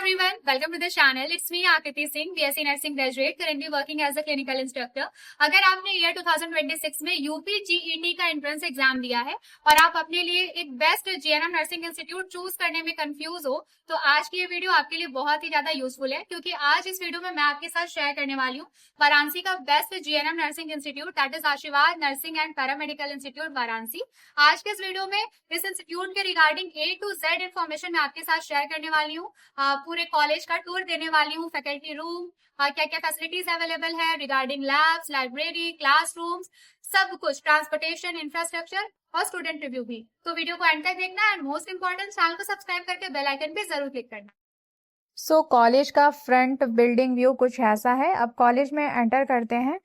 everyone, welcome to the channel. It's me Akriti Singh, BSc Nursing graduate, currently working as a clinical instructor. अगर आपने year 2026 में UP GET का entrance exam दिया है और आप अपने लिए एक best GNM nursing institute choose करने में कंफ्यूज हो, तो आज की ये वीडियो आपके लिए बहुत ही ज्यादा यूजफुल है, क्योंकि आज इस वीडियो में मैं आपके साथ शेयर करने वाली हूँ वाराणसी का best GNM nursing institute, that is Aashirwad nursing and paramedical institute Varanasi. आज के इस वीडियो में इस इंस्टीट्यूट के regarding A to Z information मैं आपके साथ शेयर करने वाली हूँ। पूरे कॉलेज का टूर देने वाली हूँ, फैकल्टी रूम, क्या क्या फैसिलिटीज अवेलेबल है रिगार्डिंग लैब्स, लाइब्रेरी, क्लासरूम्स, सब कुछ, ट्रांसपोर्टेशन, इंफ्रास्ट्रक्चर और स्टूडेंट रिव्यू भी। तो वीडियो को एंड तक देखना एंड मोस्ट इंपॉर्टेंट, चैनल को सब्सक्राइब करके बेल आइकन पे जरूर क्लिक करना। कॉलेज का फ्रंट बिल्डिंग व्यू कुछ ऐसा है। अब कॉलेज में एंटर करते हैं।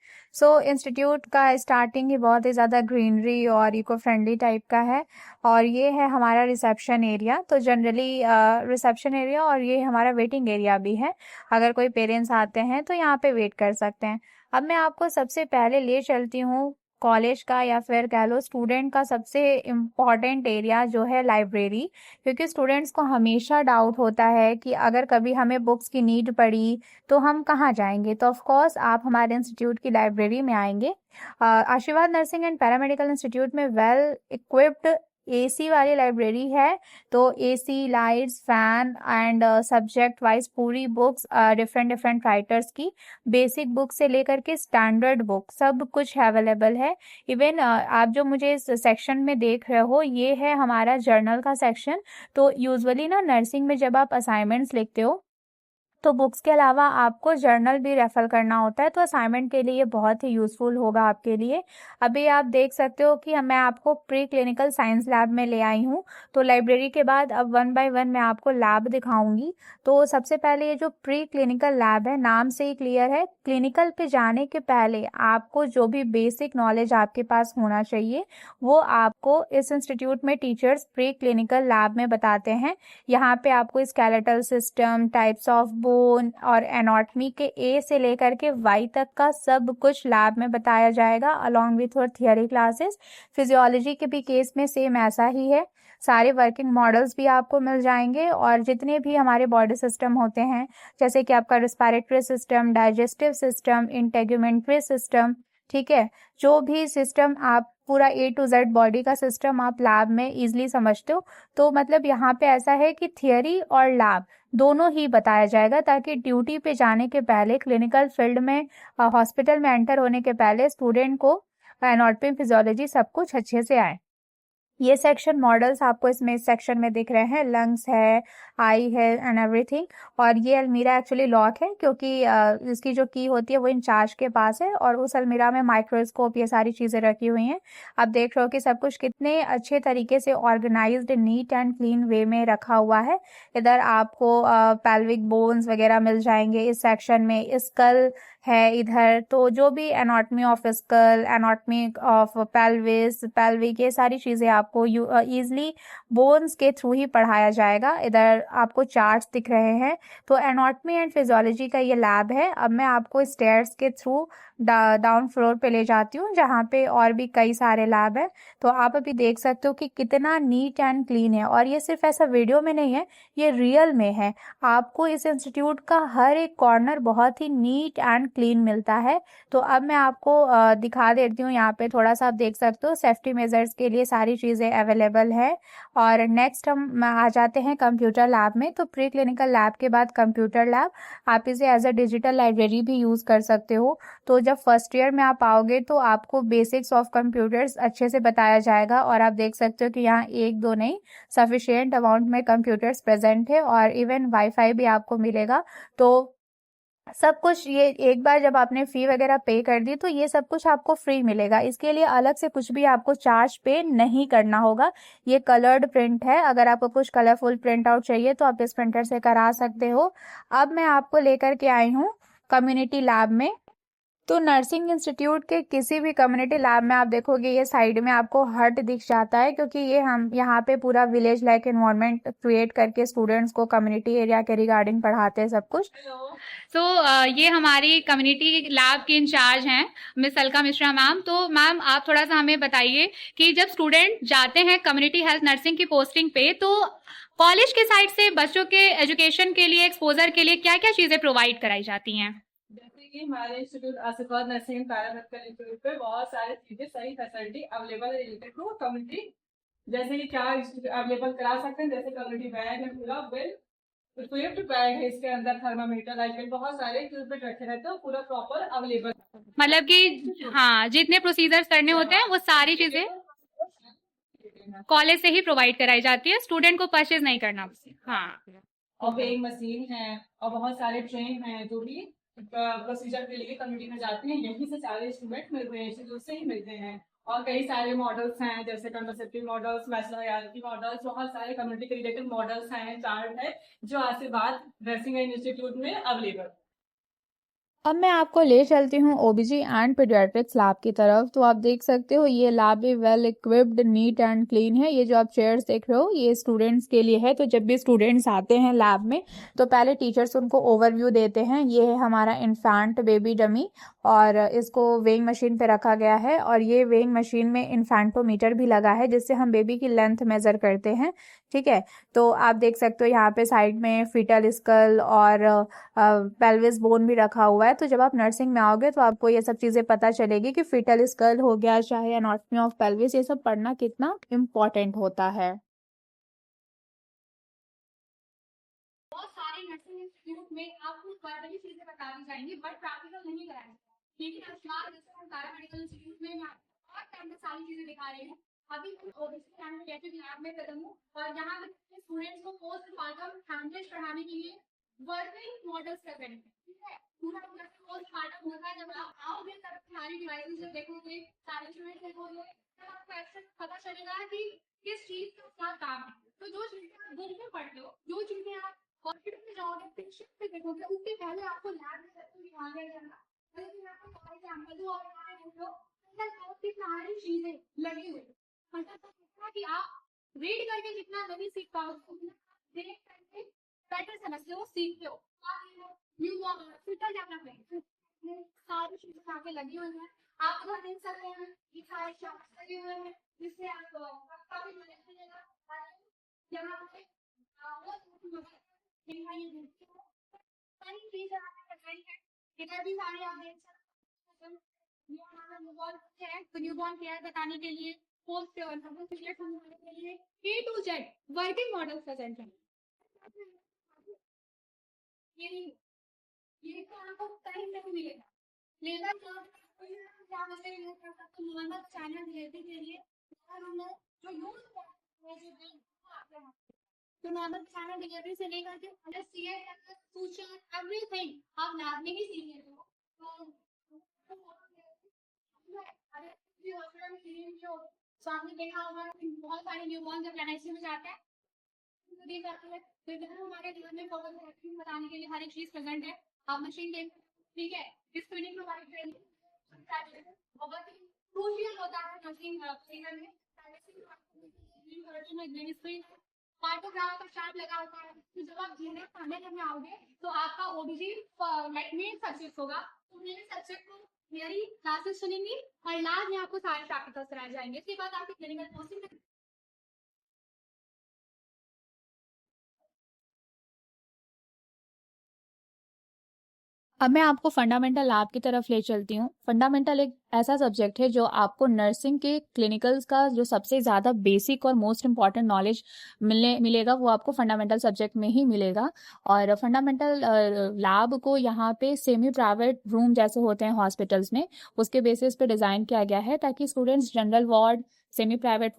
इंस्टीट्यूट का स्टार्टिंग ही बहुत ही ज़्यादा ग्रीनरी और इको फ्रेंडली टाइप का है। और ये है हमारा रिसेप्शन एरिया। तो जनरली रिसेप्शन एरिया और ये हमारा वेटिंग एरिया भी है। अगर कोई पेरेंट्स आते हैं तो यहाँ पे वेट कर सकते हैं। अब मैं आपको सबसे पहले ले चलती हूँ कॉलेज का, या फिर कह लो स्टूडेंट का सबसे इम्पॉर्टेंट एरिया, जो है लाइब्रेरी। क्योंकि स्टूडेंट्स को हमेशा डाउट होता है कि अगर कभी हमें बुक्स की नीड पड़ी तो हम कहाँ जाएंगे। तो ऑफ कोर्स आप हमारे इंस्टीट्यूट की लाइब्रेरी में आएंगे। आशीर्वाद नर्सिंग एंड पैरामेडिकल इंस्टीट्यूट में वेल इक्विप्ड एसी वाली लाइब्रेरी है। तो AC, lights, fan and subject wise पूरी बुक्स, डिफरेंट राइटर्स की बेसिक बुक से लेकर के स्टैंडर्ड बुक सब कुछ अवेलेबल है। इवन आप जो मुझे इस सेक्शन में देख रहे हो, ये है हमारा जर्नल का सेक्शन। तो यूजुअली ना नर्सिंग में जब आप असाइनमेंट्स लिखते हो तो बुक्स के अलावा आपको जर्नल भी रेफर करना होता है। तो असाइनमेंट के लिए ये बहुत ही यूज़फुल होगा आपके लिए। अभी आप देख सकते हो कि मैं आपको प्री क्लिनिकल साइंस लैब में ले आई हूँ। तो लाइब्रेरी के बाद अब 1 बाय 1 मैं आपको लैब दिखाऊंगी। तो सबसे पहले ये जो प्री क्लिनिकल लैब है, नाम से ही क्लियर है, क्लिनिकल पे जाने के पहले आपको जो भी बेसिक नॉलेज आपके पास होना चाहिए वो आपको इस इंस्टीट्यूट में टीचर्स प्री क्लिनिकल लैब में बताते हैं। यहाँ पे आपको skeletal system, types of bone और एनाटॉमी के ए से लेकर के वाई तक का सब कुछ लैब में बताया जाएगा, अलॉन्ग विथ और थियरी क्लासेस। फिजियोलॉजी के भी केस में सेम ऐसा ही है। सारे वर्किंग मॉडल्स भी आपको मिल जाएंगे और जितने भी हमारे बॉडी सिस्टम होते हैं, जैसे कि आपका respiratory system, digestive system, integumentary system, ठीक है, जो भी सिस्टम आप पूरा A to Z बॉडी का सिस्टम आप लैब में इजीली समझते हो। तो मतलब यहाँ पे ऐसा है कि थियरी और लैब दोनों ही बताया जाएगा, ताकि ड्यूटी पे जाने के पहले, क्लिनिकल फील्ड में, हॉस्पिटल में एंटर होने के पहले स्टूडेंट को एनाटॉमी, फिजियोलॉजी सब कुछ अच्छे से आए। ये सेक्शन मॉडल्स आपको इसमें इस सेक्शन में दिख रहे हैं। लंग्स है, आई है एंड एवरीथिंग। और ये अलमीरा एक्चुअली लॉक है, क्योंकि इसकी जो की होती है वो इंचार्ज के पास है। और उस अलमीरा में माइक्रोस्कोप, ये सारी चीज़ें रखी हुई हैं। आप देख रहे हो कि सब कुछ कितने अच्छे तरीके से ऑर्गेनाइज्ड, नीट एंड क्लीन वे में रखा हुआ है। इधर आपको पेल्विक बोन्स वगैरह मिल जाएंगे इस सेक्शन में। स्कल है इधर, तो जो भी anatomy of skull, anatomy of pelvis, pelvic, ये सारी चीज़ें आपको ईजिली बोन्स के थ्रू ही पढ़ाया जाएगा। इधर आपको चार्ट्स दिख रहे हैं। तो एनाटॉमी एंड फिजियोलॉजी का ये लैब है। अब मैं आपको स्टेयर्स के थ्रू डाउन फ्लोर पे ले जाती हूँ, जहाँ पे और भी कई सारे लैब है। तो आप अभी देख सकते हो कि कितना नीट एंड क्लीन है। और ये सिर्फ ऐसा वीडियो में नहीं है, ये रियल में है। आपको इस इंस्टीट्यूट का हर एक कॉर्नर बहुत ही नीट एंड क्लीन मिलता है। तो अब मैं आपको दिखा देती हूँ। यहाँ पे थोड़ा सा आप देख सकते हो, सेफ्टी मेजर्स के लिए सारी चीज़ें अवेलेबल है। और नेक्स्ट हम आ जाते हैं कंप्यूटर लैब में। तो प्री क्लिनिकल लैब के बाद कंप्यूटर लैब, आप इसे एज अ डिजिटल लाइब्रेरी भी यूज़ कर सकते हो। तो जब फर्स्ट ईयर में आप आओगे तो आपको बेसिक्स ऑफ कंप्यूटर्स अच्छे से बताया जाएगा। और आप देख सकते हो कि यहाँ 1-2 नहीं, सफिशिएंट अमाउंट में कंप्यूटर्स प्रेजेंट है। और इवन वाईफाई भी आपको मिलेगा। तो सब कुछ, ये एक बार जब आपने फी वगैरह पे कर दी तो ये सब कुछ आपको फ्री मिलेगा। इसके लिए अलग से कुछ भी आपको चार्ज पे नहीं करना होगा। ये कलर्ड प्रिंट है। अगर आपको कुछ कलरफुल प्रिंट आउट चाहिए तो आप इस प्रिंटर से करा सकते हो। अब मैं आपको लेकर के आई हूँ कम्युनिटी लैब में। तो नर्सिंग इंस्टीट्यूट के किसी भी कम्युनिटी लैब में आप देखोगे ये साइड में आपको हट दिख जाता है, क्योंकि ये हम यहाँ पे पूरा विलेज लाइक एनवायरनमेंट क्रिएट करके स्टूडेंट्स को कम्युनिटी एरिया के रिगार्डिंग पढ़ाते हैं सब कुछ। ये हमारी कम्युनिटी लैब की इंचार्ज हैं मिस अलका मिश्रा मैम। तो मैम आप थोड़ा सा हमें बताइए कि जब स्टूडेंट जाते हैं कम्युनिटी हेल्थ नर्सिंग की पोस्टिंग पे, तो कॉलेज के साइड से बच्चों के एजुकेशन के लिए, एक्सपोजर के लिए क्या क्या चीजें प्रोवाइड कराई जाती हैं? जैसे कि हमारे इंस्टीट्यूट आशीर्वाद नर्सिंग एंड पैरामेडिकल इंस्टीट्यूट पे बहुत सारी चीजें, सही फैसिलिटी अवेलेबल है रिलेटेड टू कम्युनिटी। जैसे कि क्या अवेलेबल करा सकते हैं, जैसे कम्युनिटी बैग है, पूरा वेल इक्विप्ड बैग है, इसके अंदर थर्मामीटर, लाइट, बहुत सारे इक्विपमेंट रखे रहते हैं, पूरा प्रॉपर अवेलेबल। मतलब कि हाँ, जितने प्रोसीजर्स करने होते हैं वो सारी चीजें कॉलेज से ही प्रोवाइड कराई जाती है, स्टूडेंट को परचेज नहीं करना। हाँ, और वेइंग मशीन है और बहुत सारे ट्रेन हैं जो भी प्रोसीजर के लिए कम्युनिटी में जाते हैं, यहीं से सारे इंस्ट्रूमेंट मिलते हैं, इंस्टीट्यूट से ही मिलते हैं। और कई सारे मॉडल्स हैं, जैसे कंट्रासेप्टिव मॉडल्स, मैस्टरयार्की मॉडल्स, बहुत सारे कम्युनिटी के रिलेटेड मॉडल्स हैं, चार्ट है, जो आशीर्वाद नर्सिंग एंड इंस्टीट्यूट में अवेलेबल। अब मैं आपको ले चलती हूँ ओबीजी एंड पीडियाट्रिक्स लैब की तरफ। तो आप देख सकते हो ये लैब भी well equipped, neat and clean है। ये जो आप चेयर्स देख रहे हो ये स्टूडेंट्स के लिए है। तो जब भी स्टूडेंट्स आते हैं लैब में तो पहले टीचर्स उनको ओवरव्यू देते हैं। ये है हमारा इन्फेंट बेबी डमी और इसको वेइंग मशीन पे रखा गया है और ये वेइंग मशीन में इन्फेंटोमीटर भी लगा है जिससे हम बेबी की लेंथ मेजर करते हैं। ठीक है, तो आप देख सकते हो यहाँ पे साइड में फीटल स्कल और पेल्विस बोन भी रखा हुआ है। तो जब आप नर्सिंग में आओगे तो आपको ये सब चीजें पता चलेगी कि फीटल स्कल हो गया, चाहे एनाटॉमी ऑफ पेल्विस, ये सब पढ़ना कितना इम्पोर्टेंट होता है। बहुत सारे नर्सिंग इंस्टीट्यूट में आपको वर्बली चीजें बता दी जाएंगी बट प्रैक्टिकल नहीं कराएंगे, लेकिन आशीर्वाद जैसे हम पैरामेडिकल इंस्टीट्यूट में बहुत टाइम में सारी चीजें दिखा रहे हैं। अभी ओबीसी एंड पीडियाट्रिक लैब में कदम हूँ और यहाँ पे स्टूडेंट्स को पोस्ट पार्टम हैंडलिस्ट पढ़ाने के लिए वर्किंग मॉडल्स कर रहे हैं। ठीक है, पूरा पोस्ट पार्टम होता है, जब आप आओगे तब सारी डिवाइसेस जब देखोगे, सारे इंस्ट्रूमेंट देखोगे, तब आपको ऐसे पता चलेगा कि किस चीज का क्या काम है। तो जो चीजें आप बुक में पढ़ते हो, जो चीजें आप हॉस्पिटल में जाओगे, पेशेंट पे देखोगे, उसके पहले आपको लैब में सब कुछ दिखा दिया जाएगा। लेकिन आपको सारे सैंपल जो और यहाँ देख लो, बहुत सी सारी चीजें लगी हुई, मतलब इतना कि आप रीड करके जितना नहीं सीख पाओगे उतना आप देख करके बेटर समझते हो, सीखते हो। फिटर डेवलपमेंट सारी चीजें यहाँ पे लगी हुई है। आप उधर देख सकते हैं ये सारे शॉप्स लगे हुए हैं जिससे आपको काफी मदद मिलेगा। यहाँ पे सारी चीजें आपने बताई है, इधर भी सारे आप देख सकते हैं। न्यूबॉर्न केयर बताने के लिए, पोस्ट पीरियड समझाने के लिए, A to Z working model present है। ये तो आपको कहीं नहीं मिलेगा। लेबर क्या मुझे यूज कर सकते हैं नॉर्मल चैनल डिलीवरी के लिए, और हमने जो यूज करते हैं तो नॉर्मल चैनल डिलीवरी से लेकर के सूचना एवरीथिंग आप लैब में ही सीख लेते हो। तो सामने देखा होगा बहुत सारे न्यूबॉर्न जब एनआईसी में जाते हैं दी जाती है, तो इधर हमारे घर में फॉलो बताने के लिए हर एक चीज प्रेजेंट है। आप मशीन देख, ठीक है, इस ट्रेनिंग प्रोवाइड करेंगे, बहुत ही क्रूशियल होता है नर्सिंग सेक्टर में। पार्टोग्राफ का चार्ट लगा होता है, तो जब आप जीने पढ़ने करने आओगे तो आपका ओबीजी मेन सब्जेक्ट होगा, तो मेरे सब्जेक्ट को मेरी क्लासेस सुनेंगी और लास्ट में आपको सारे प्रैक्टिकल्स कराए जाएंगे। इसके बाद आपकी क्लिनिकल पोस्टिंग। अब मैं आपको फंडामेंटल लैब की तरफ ले चलती हूँ। फंडामेंटल एक ऐसा सब्जेक्ट है जो आपको नर्सिंग के क्लिनिकल्स का जो सबसे ज़्यादा बेसिक और मोस्ट इम्पॉर्टेंट नॉलेज मिलेगा वो आपको फंडामेंटल सब्जेक्ट में ही मिलेगा। और फंडामेंटल लैब को यहाँ पे सेमी प्राइवेट रूम जैसे होते हैं हॉस्पिटल्स में, उसके बेसिस पे डिज़ाइन किया गया है ताकि students general ward, semi private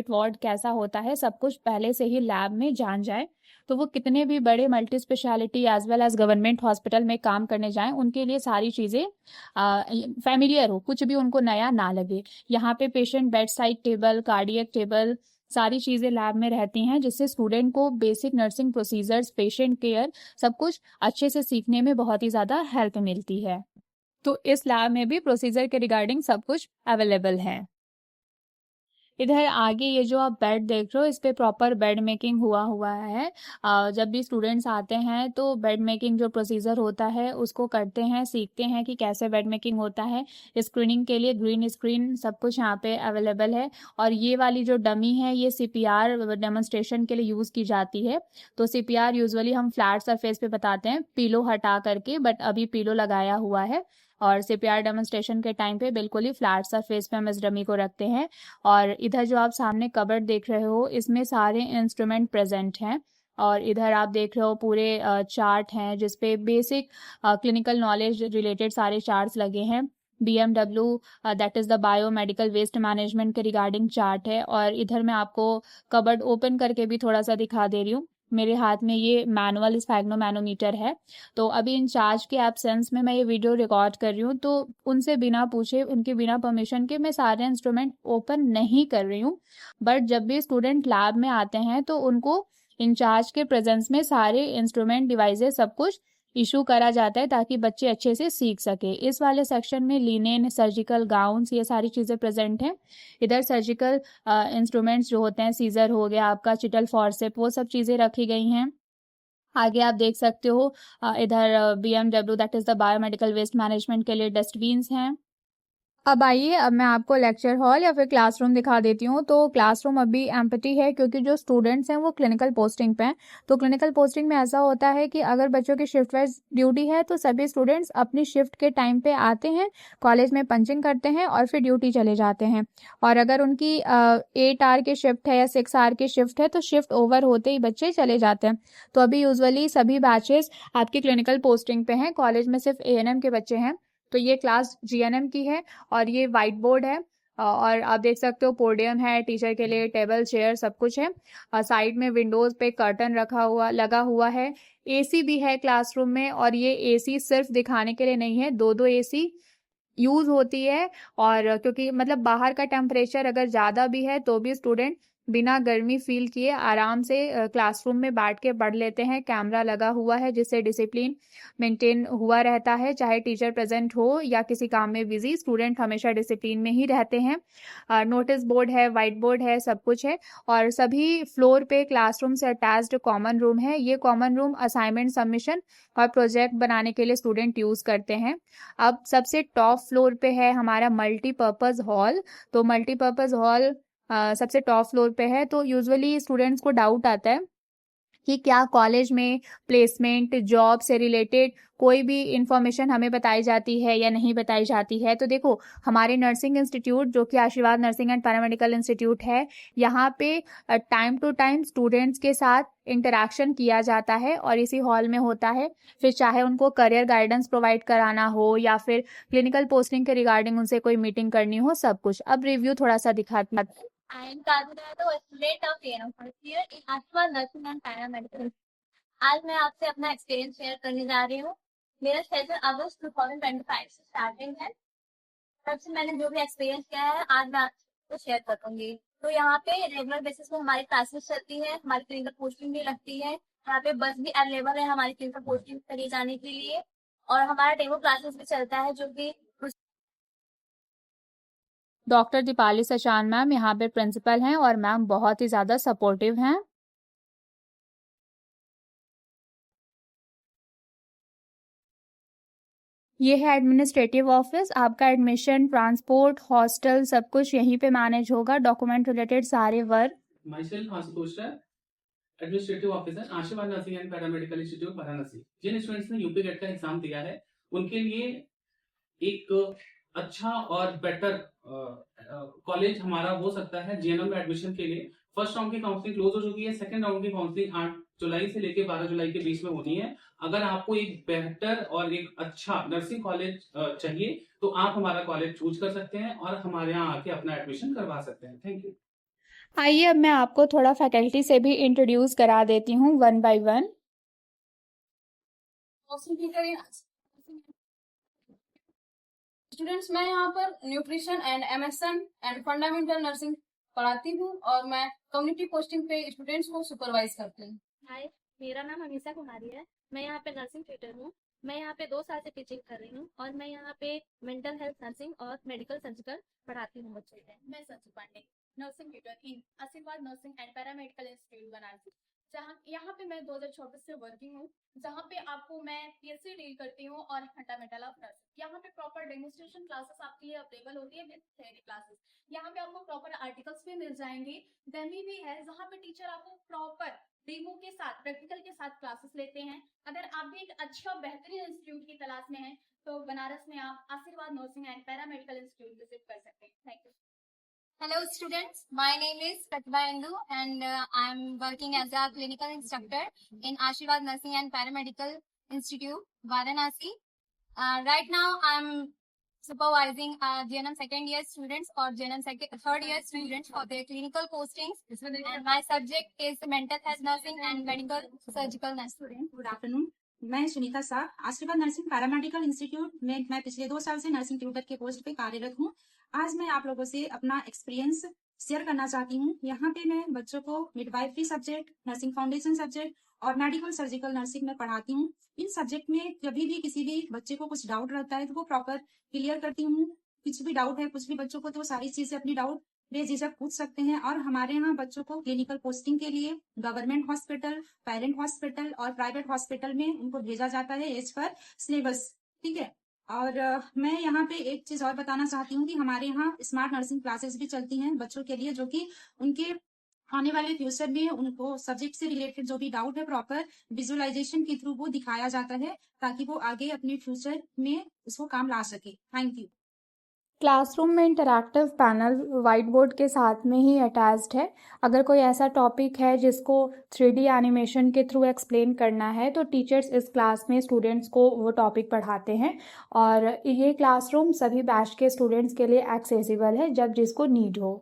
ward कैसा होता है सब कुछ पहले से ही लैब में जान जाए। तो वो कितने भी बड़े multi speciality as well as government hospital में काम करने जाएं उनके लिए सारी चीज़ें फैमिलियर हो, कुछ भी उनको नया ना लगे। यहाँ पे patient bed side table, cardiac table, सारी चीज़ें लैब में रहती हैं जिससे स्टूडेंट को basic nursing procedures, patient care सब कुछ अच्छे से सीखने में बहुत ही ज़्यादा हेल्प मिलती है। तो इस लैब में भी प्रोसीजर के रिगार्डिंग सब कुछ अवेलेबल है। इधर आगे ये जो आप बेड देख रहे हो, इस पे प्रॉपर बेड मेकिंग हुआ है। जब भी स्टूडेंट्स आते हैं तो बेड मेकिंग जो प्रोसीजर होता है उसको करते हैं, सीखते हैं कि कैसे बेड मेकिंग होता है। स्क्रीनिंग के लिए ग्रीन स्क्रीन सब कुछ यहाँ पे अवेलेबल है। और ये वाली जो डमी है ये सीपीआर डेमोन्स्ट्रेशन के लिए यूज़ की जाती है। तो सीपीआर यूजुअली हम फ्लैट सरफेस पे बताते हैं पीलो हटा करके, बट अभी पीलो लगाया हुआ है। और सीपीआर डेमोन्स्ट्रेशन के टाइम पे बिल्कुल ही फ्लैट सरफेस पे हम इस डमी को रखते हैं। और इधर जो आप सामने कबर्ड देख रहे हो, इसमें सारे इंस्ट्रूमेंट प्रेजेंट हैं। और इधर आप देख रहे हो पूरे चार्ट हैं जिसपे बेसिक क्लिनिकल नॉलेज रिलेटेड सारे चार्ट्स लगे हैं। BMW that is the biomedical waste management के रिगार्डिंग चार्ट है। और इधर मैं आपको कबर्ड ओपन करके भी थोड़ा सा दिखा दे रही हूँ। मेरे हाथ में ये मैनुअल स्फैग्नो मैनोमीटर है। तो अभी इंचार्ज के एब्सेंस में मैं ये वीडियो रिकॉर्ड कर रही हूँ, तो उनसे बिना पूछे, उनके बिना परमिशन के मैं सारे इंस्ट्रूमेंट ओपन नहीं कर रही हूँ। बट जब भी स्टूडेंट लैब में आते हैं तो उनको इंचार्ज के प्रेजेंस में सारे इंस्ट्रूमेंट, डिवाइसेस सब कुछ इशू करा जाता है ताकि बच्चे अच्छे से सीख सके। इस वाले सेक्शन में लिनेन, सर्जिकल गाउन्स, ये सारी चीज़ें प्रेजेंट हैं। इधर सर्जिकल इंस्ट्रूमेंट्स जो होते हैं, सीजर हो गया आपका, चिटल फॉर्सेप, वो सब चीज़ें रखी गई हैं। आगे आप देख सकते हो इधर BMW that is the biomedical waste management के लिए डस्टबिन्स हैं। अब आइए, अब मैं आपको लेक्चर हॉल या फिर क्लासरूम दिखा देती हूँ। तो क्लासरूम अभी एम्प्टी है क्योंकि जो स्टूडेंट्स हैं वो क्लिनिकल पोस्टिंग पे हैं। तो क्लिनिकल पोस्टिंग में ऐसा होता है कि अगर बच्चों की शिफ्ट वाइज ड्यूटी है तो सभी स्टूडेंट्स अपनी शिफ्ट के टाइम पे आते हैं, कॉलेज में पंचिंग करते हैं और फिर ड्यूटी चले जाते हैं। और अगर उनकी 8 आवर की शिफ्ट है या 6 आवर की शिफ्ट है तो शिफ्ट ओवर होते ही बच्चे चले जाते हैं। तो अभी यूजुअली सभी बैचेस आपकी क्लिनिकल पोस्टिंग पे हैं। कॉलेज में सिर्फ ANM के बच्चे हैं। तो ये क्लास GNM की है। और ये वाइट बोर्ड है। और आप देख सकते हो पोडियम है, टीचर के लिए टेबल चेयर सब कुछ है। साइड में विंडोज पे कर्टन लगा हुआ है। AC भी है क्लासरूम में। और ये AC सिर्फ दिखाने के लिए नहीं है, 2 AC यूज होती है। और क्योंकि मतलब बाहर का टेम्परेचर अगर ज़्यादा भी है तो भी स्टूडेंट बिना गर्मी फील किए आराम से क्लासरूम में बैठ के पढ़ लेते हैं। कैमरा लगा हुआ है जिससे डिसिप्लिन मेंटेन हुआ रहता है। चाहे टीचर प्रेजेंट हो या किसी काम में बिजी, स्टूडेंट हमेशा डिसिप्लिन में ही रहते हैं। नोटिस बोर्ड है, वाइट बोर्ड है, सब कुछ है। और सभी फ्लोर पे क्लासरूम से अटैच्ड कॉमन रूम है। ये कॉमन रूम असाइनमेंट सबमिशन और प्रोजेक्ट बनाने के लिए स्टूडेंट यूज़ करते हैं। अब सबसे टॉप फ्लोर पे है हमारा मल्टीपर्पज़ हॉल। तो मल्टीपर्पज़ हॉल सबसे टॉप फ्लोर पे है। तो यूजुअली स्टूडेंट्स को डाउट आता है कि क्या कॉलेज में प्लेसमेंट, जॉब से रिलेटेड कोई भी इंफॉर्मेशन हमें बताई जाती है या नहीं बताई जाती है। तो देखो, हमारे नर्सिंग इंस्टीट्यूट जो कि आशीर्वाद नर्सिंग एंड पैरामेडिकल इंस्टीट्यूट है, यहाँ पे टाइम टू टाइम स्टूडेंट्स के साथ इंटरेक्शन किया जाता है और इसी हॉल में होता है। फिर चाहे उनको करियर गाइडेंस प्रोवाइड कराना हो या फिर क्लिनिकल पोस्टिंग के रिगार्डिंग उनसे कोई मीटिंग करनी हो, सब कुछ। अब रिव्यू थोड़ा सा दिखाती हूँ। I am Kaduna, a student of ANM first year in Ashwa Nursing and Paramedical। आज मैं आपसे अपना एक्सपीरियंस शेयर करने जा रही हूँ। मेरा सेशन अगस्त 2025 से स्टार्टिंग है। तब से मैंने जो भी एक्सपीरियंस किया है आज मैं आपको शेयर करूंगी। तो यहाँ पे रेगुलर बेसिस पे हमारी क्लासेस चलती है, हमारी क्लिनिकल पोस्टिंग भी लगती है। यहाँ पे बस भी अवेलेबल है हमारी क्लिनिकल पोस्टिंग करी जाने के लिए। और हमारा डेमो क्लासेस भी चलता है जो कि डॉक्टर दीपाली सचान मैम यहाँ पे प्रिंसिपल हैं और मैम बहुत ही ज़्यादा सपोर्टिव हैं। ये है एडमिनिस्ट्रेटिव ऑफिस। आपका एडमिशन, ट्रांसपोर्ट, हॉस्टल सब कुछ यहीं पे मैनेज होगा। डॉक्यूमेंट रिलेटेड सारे work. Myself Ashutosh Rai, administrative officer, Aashirwad nursing and paramedical institute Varanasi. जिन स्टूडेंट्स ने यूपी गेट का एग्जाम दिया है उनके लिए एक अच्छा और बेटर कॉलेज हमारा हो सकता है GNM में एडमिशन के लिए। फर्स्ट राउंड की काउंसलिंग क्लोज हो चुकी है। सेकंड राउंड की काउंसलिंग 8 जुलाई से लेकर 12 जुलाई के बीच में होनी है। अगर आपको एक बेहतर और एक अच्छा नर्सिंग कॉलेज चाहिए तो आप हमारा कॉलेज चूज कर सकते हैं और हमारे यहाँ आके अपना एडमिशन करवा सकते हैं। Thank you. आइए, अब मैं आपको थोड़ा फैकल्टी से भी इंट्रोड्यूस करा देती हूँ वन बाय वन। स्टूडेंट्स, मैं यहाँ पर nutrition and MSN and fundamental nursing पढ़ाती हूँ और मैं कम्युनिटी पोस्टिंग पे स्टूडेंट्स को सुपरवाइज करती हूँ। हाय, मेरा नाम अमीषा कुमारी है। मैं यहाँ पे नर्सिंग ट्यूटर हूँ। मैं यहाँ पे 2 साल से टीचिंग कर रही हूँ और मैं यहाँ पे मेंटल हेल्थ नर्सिंग और मेडिकल सर्जिकल पढ़ाती हूँ बच्चों को। मैं सच्ची पांडे, नर्सिंग ट्यूटर इन आशीर्वाद nursing and paramedical institute Varanasi. जहाँ यहाँ पे मैं 2024 से वर्किंग हूँ, जहाँ पे आपको मैं पीएससी डील करती हूँ और फंडामेंटल ऑफ नर्सिंग। यहाँ पे प्रॉपर डेमोन्स्ट्रेशन क्लासेस आपके लिए अवेलेबल होती है विद थ्योरी क्लासेस। यहाँ पे आपको प्रॉपर आर्टिकल्स भी मिल जाएंगे, डेमी भी है जहाँ पे टीचर आपको प्रॉपर डेमो के साथ प्रैक्टिकल के साथ क्लासेस लेते हैं। अगर आप भी एक अच्छा बेहतरीन इंस्टीट्यूट की तलाश में हैं तो बनारस में आप आशीर्वाद nursing and paramedical institute visit कर सकते हैं। Thank you. Hello students, my name is Pratibha Indu and I am working as a clinical instructor in Ashirwad Nursing and Paramedical Institute, Varanasi. Right now I am supervising GNM second year students or GNM third year students for their clinical postings, and my subject is mental health nursing and medical surgical nursing. Good afternoon. मैं सुनीता शाह आशीर्वाद nursing paramedical institute में मैं पिछले 2 साल से nursing tutor के post पे कार्यरत हूँ। आज मैं आप लोगों से अपना एक्सपीरियंस शेयर करना चाहती हूँ। यहाँ पे मैं बच्चों को midwifery subject, nursing foundation subject और मेडिकल सर्जिकल नर्सिंग में पढ़ाती हूँ। इन सब्जेक्ट में कभी भी किसी भी बच्चे को कुछ डाउट रहता है तो वो प्रॉपर क्लियर करती हूँ। कुछ भी डाउट है कुछ भी बच्चों को तो सारी चीजें अपनी डाउट बेझिझक पूछ सकते हैं। और हमारे यहाँ बच्चों को क्लिनिकल पोस्टिंग के लिए गवर्नमेंट हॉस्पिटल, पेरेंट हॉस्पिटल और प्राइवेट हॉस्पिटल में उनको भेजा जाता है एज पर सिलेबस। ठीक है। और मैं यहाँ पे एक चीज और बताना चाहती हूँ कि हमारे यहाँ स्मार्ट नर्सिंग क्लासेस भी चलती हैं बच्चों के लिए, जो कि उनके आने वाले फ्यूचर में उनको सब्जेक्ट से रिलेटेड जो भी डाउट है प्रॉपर विजुअलाइजेशन के थ्रू वो दिखाया जाता है ताकि वो आगे अपने फ्यूचर में उसको काम ला सके। Thank you. क्लासरूम में इंटरैक्टिव पैनल वाइट बोर्ड के साथ में ही अटैच्ड है। अगर कोई ऐसा टॉपिक है जिसको 3D एनिमेशन के थ्रू एक्सप्लेन करना है तो टीचर्स इस क्लास में स्टूडेंट्स को वो टॉपिक पढ़ाते हैं और ये क्लासरूम सभी बैच के स्टूडेंट्स के लिए एक्सेसिबल है जब जिसको नीड हो।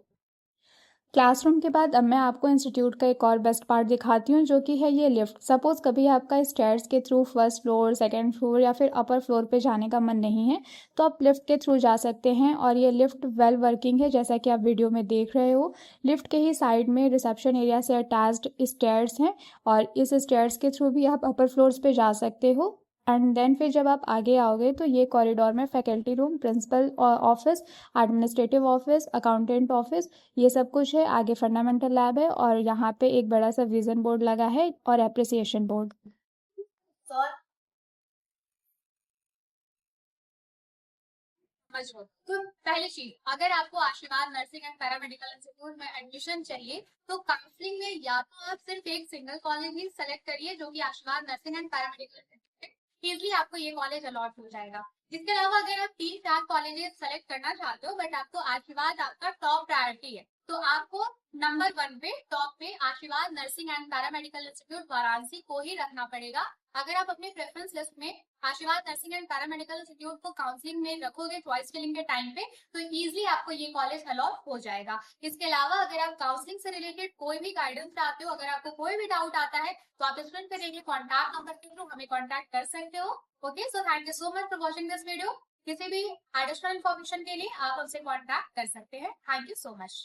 क्लासरूम के बाद अब मैं आपको इंस्टीट्यूट का एक और बेस्ट पार्ट दिखाती हूँ, जो कि है ये लिफ्ट। सपोज़ कभी आपका स्टेयर्स के through first floor, second floor या फिर अपर फ्लोर पे जाने का मन नहीं है तो आप लिफ्ट के थ्रू जा सकते हैं और ये लिफ्ट वेल वर्किंग है जैसा कि आप वीडियो में देख रहे हो। लिफ्ट के ही साइड में रिसेप्शन एरिया से अटैच्ड स्टेयर्स हैं और इस स्टेयर्स के थ्रू भी आप अपर फ्लोर्स पे जा सकते हो। एंड देन फिर जब आप आगे आओगे तो ये कॉरिडोर में faculty room, principal office, administrative office, accountant office, ये सब कुछ है। आगे फंडामेंटल लैब है और यहाँ पे एक बड़ा सा विजन बोर्ड लगा है और एप्रिसिएशन बोर्ड। तो पहली चीज, अगर आपको आशीर्वाद नर्सिंग एंड पैरामेडिकल इंस्टीट्यूट में एडमिशन चाहिए तो काउंसलिंग में या तो आप सिर्फ एक सिंगल कॉलेज ही सेलेक्ट करिए जो कि आशीर्वाद nursing and paramedical institute, easily आपको ये कॉलेज अलॉट हो जाएगा। इसके अलावा अगर आप 3-4 कॉलेजेस सेलेक्ट करना चाहते हो बट आपको आशीर्वाद आपका टॉप प्रायोरिटी है तो आपको नंबर 1 पे टॉप पे आशीर्वाद nursing and paramedical institute Varanasi को ही रखना पड़ेगा। अगर आप अपने प्रेफरेंस लिस्ट में आशीर्वाद नर्सिंग एंड पैरामेडिकल इंस्टीट्यूट को काउंसलिंग में रखोगे चॉइस फिलिंग के टाइम पे तो इजीली आपको ये कॉलेज अलॉट हो जाएगा। इसके अलावा अगर आप काउंसलिंग से रिलेटेड कोई भी गाइडेंस चाहते हो, अगर आपको कोई भी डाउट आता है तो आप स्क्रीन पे देखिए कॉन्टैक्ट नंबर के थ्रू हमें कॉन्टैक्ट कर सकते हो। Okay, so thank you so much for watching this video. किसी भी एडिशनल इन्फॉर्मेशन के लिए आप हमसे कॉन्टैक्ट कर सकते हैं। Thank you so much.